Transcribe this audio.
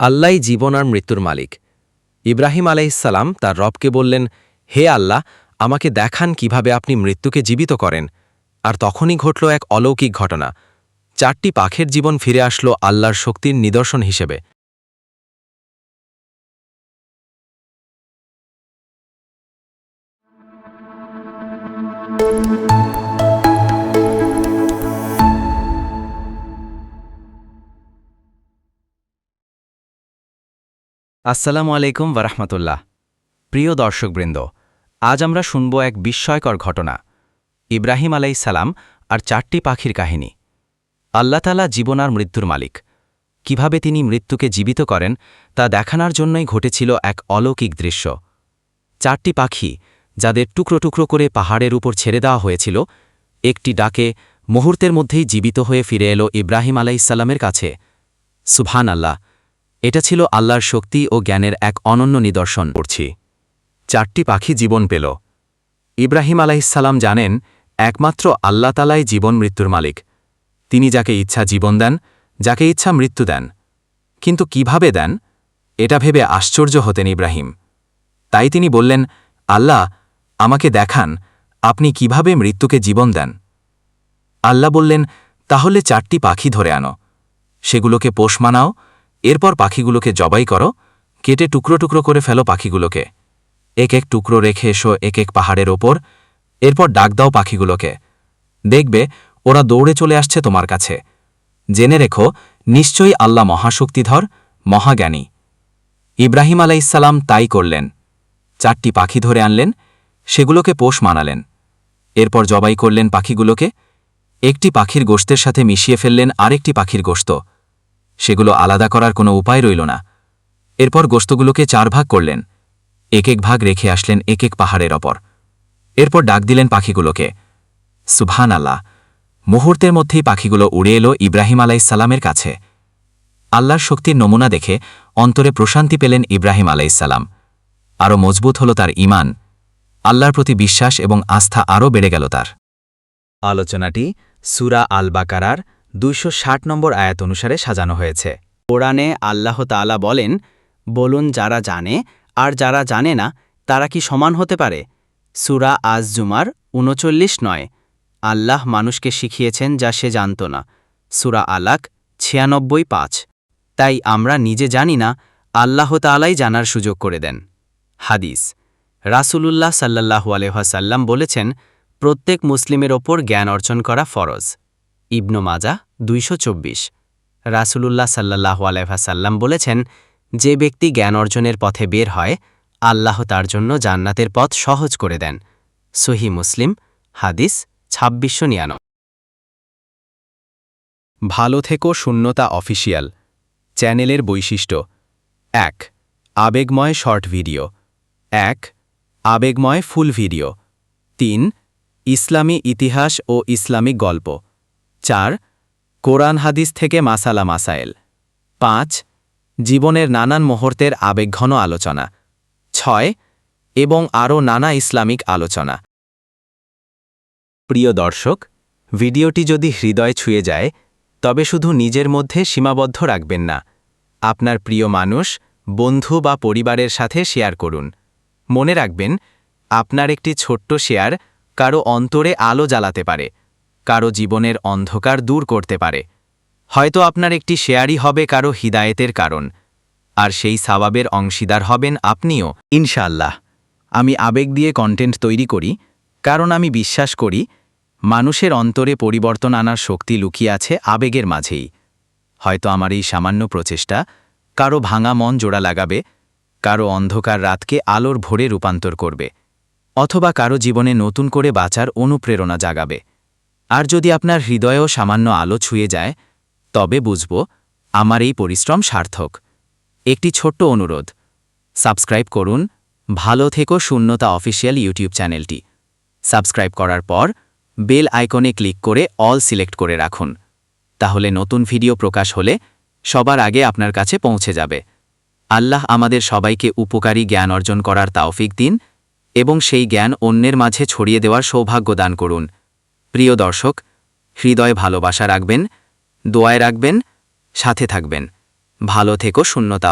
আল্লাহই জীবন আর মৃত্যুর মালিক। ইব্রাহিম আলাইহিসসালাম তার রবকে বললেন, হে আল্লাহ, আমাকে দেখান কিভাবে আপনি মৃত্যুকে জীবিত করেন। আর তখনই ঘটল এক অলৌকিক ঘটনা। 4টি পাখির জীবন ফিরে আসলো আল্লাহর শক্তির নিদর্শন হিসেবে। আসসালামু আলাইকুম ওয়ারাহমাতুল্লাহ। প্রিয় দর্শকবৃন্দ, আজ আমরা শুনব এক বিস্ময়কর ঘটনা, ইব্রাহিম আলাইহিসসালাম আর 4টি পাখির কাহিনী। আল্লাহ তাআলা জীবন আর মৃত্যুর মালিক। কিভাবে তিনি মৃত্যুকে জীবিত করেন তা দেখানোর জন্যই ঘটেছিল এক অলৌকিক দৃশ্য। 4টি পাখি, যাদের টুকরো টুকরো করে পাহাড়ের উপর ছেড়ে দেওয়া হয়েছিল, একটি ডাকে মুহূর্তের মধ্যেই জীবিত হয়ে ফিরে এলো ইব্রাহিম আলাইহিসসালামের কাছে। সুবহান আল্লাহ! এটা ছিল আল্লাহর শক্তি ও জ্ঞানের এক অনন্য নিদর্শন। পড়ছি, 4টি পাখি জীবন পেল। ইব্রাহিম আলাইহিসসালাম জানেন, একমাত্র আল্লাহ তাআলাই জীবন মৃত্যুর মালিক। তিনি যাকে ইচ্ছা জীবন দেন, যাকে ইচ্ছা মৃত্যু দেন। কিন্তু কিভাবে দেন, এটা ভেবে আশ্চর্য হতেন ইব্রাহিম। তাই তিনি বললেন, আল্লাহ, আমাকে দেখান আপনি কিভাবে মৃত্যুকে জীবন দেন। আল্লাহ বললেন, তাহলে 4টি পাখি ধরে আনো, সেগুলোকে পোষ মানাও, এরপর পাখিগুলোকে জবাই করো, কেটে টুকরো টুকরো করে ফেলো পাখিগুলোকে। এক এক টুকরো রেখে এসো এক এক পাহাড়ের ওপর, এরপর ডাক দাও পাখিগুলোকে। দেখবে ওরা দৌড়ে চলে আসছে তোমার কাছে। জেনে রেখো, নিশ্চয়ই আল্লাহ মহাশক্তিধর, মহাজ্ঞানী। ইব্রাহিম আলাইহিসসালাম তাই করলেন। 4টি পাখি ধরে আনলেন, সেগুলোকে পোষ মানালেন। এরপর জবাই করলেন পাখিগুলোকে। একটি পাখির গোশতের সাথে মিশিয়ে ফেললেন আরেকটি পাখির গোশত। সেগুলো আলাদা করার কোনো উপায় রইল না। এরপর গোশতগুলোকে 4 ভাগ করলেন, এক এক ভাগ রেখে আসলেন এক এক পাহাড়ের ওপর। এরপর ডাক দিলেন পাখিগুলোকে। সুবহান আল্লাহ! মুহূর্তের মধ্যেই পাখিগুলো উড়ে এলো ইব্রাহিম আলাইহিসসালামের কাছে। আল্লাহর শক্তির নমুনা দেখে অন্তরে প্রশান্তি পেলেন ইব্রাহিম আলাইহিসসালাম। আরও মজবুত হল তার ঈমান, আল্লাহর প্রতি বিশ্বাস এবং আস্থা আরও বেড়ে গেল তার। আলোচনাটি সূরা আল বাকারার 260 নম্বর আয়াত অনুসারে সাজানো হয়েছে। কোরআনে আল্লাহ তাআলা বলেন, বলুন যারা জানে আর যারা জানে না তারা কি সমান হতে পারে? সূরা আজ-জুমার 39:9। আল্লাহ মানুষকে শিখিয়েছেন যা সে জানত না। সূরা আলাক 96:5। তাই আমরা নিজে জানি না, আল্লাহ তাআলাই জানার সুযোগ করে দেন। হাদিস, রাসূলুল্লাহ সাল্লাল্লাহু আলাইহি ওয়াসাল্লাম বলেছেন, প্রত্যেক মুসলিমের ওপর জ্ঞান অর্জন করা ফরজ। ইবনু মাজাহ 224। রাসূলুল্লাহ সাল্লাল্লাহু আলাইহি ওয়াসাল্লাম বলেছেন, যে ব্যক্তি জ্ঞান অর্জনের পথে বের হয়, আল্লাহ তার জন্য জান্নাতের পথ সহজ করে দেন। সহিহ মুসলিম, হাদিস 2699। ভালো থেকো শূন্যতা অফিসিয়াল চ্যানেলের বৈশিষ্ট্য: 1. আবেগময় শর্ট ভিডিও। 1. আবেগময় ফুল ভিডিও। 3. ইসলামী ইতিহাস ও ইসলামিক গল্প। 4. কোরআন হাদিস থেকে মাসালা মাসায়েল। 5. জীবনের নানান মুহূর্তের আবেগঘন আলোচনা। 6. এবং আরও নানা ইসলামিক আলোচনা। প্রিয় দর্শক, ভিডিওটি যদি হৃদয় ছুঁয়ে যায়, তবে শুধু নিজের মধ্যে সীমাবদ্ধ রাখবেন না, আপনার প্রিয় মানুষ, বন্ধু বা পরিবারের সাথে শেয়ার করুন। মনে রাখবেন, আপনার একটি ছোট্ট শেয়ার কারো অন্তরে আলো জ্বালাতে পারে, কারো জীবনের অন্ধকার দূর করতে পারে। হয়তো আপনার একটি শেয়ারই হবে কারো হিদায়েতের কারণ, আর সেই সওয়াবের অংশীদার হবেন আপনিও ইনশাআল্লাহ। আমি আবেগ দিয়ে কন্টেন্ট তৈরি করি, কারণ আমি বিশ্বাস করি মানুষের অন্তরে পরিবর্তন আনার শক্তি লুকিয়ে আছে আবেগের মাঝেই। হয়তো আমার এই সামান্য প্রচেষ্টা কারো ভাঙা মন জোড়া লাগাবে, কারো অন্ধকার রাতকে আলোর ভোরে রূপান্তর করবে, অথবা কারো জীবনে নতুন করে বাঁচার অনুপ্রেরণা জাগাবে। আর যদি আপনার হৃদয়েও সামান্য আলো ছুঁয়ে যায়, তবে বুঝব আমার এই পরিশ্রম সার্থক। একটি ছোট্ট অনুরোধ, সাবস্ক্রাইব করুন ভালো থেকো শূন্যতা অফিসিয়াল ইউটিউব চ্যানেলটি। সাবস্ক্রাইব করার পর বেল আইকনে ক্লিক করে অল সিলেক্ট করে রাখুন, তাহলে নতুন ভিডিও প্রকাশ হলে সবার আগে আপনার কাছে পৌঁছে যাবে। আল্লাহ আমাদের সবাইকে উপকারী জ্ঞান অর্জন করার তাওফিক দিন এবং সেই জ্ঞান অন্যের মাঝে ছড়িয়ে দেওয়ার সৌভাগ্য দান করুন। প্রিয় দর্শক, হৃদয়ে ভালোবাসা রাখবেন, দোয়ায় রাখবেন, সাথে থাকবেন। ভালো থেকো শূন্যতা।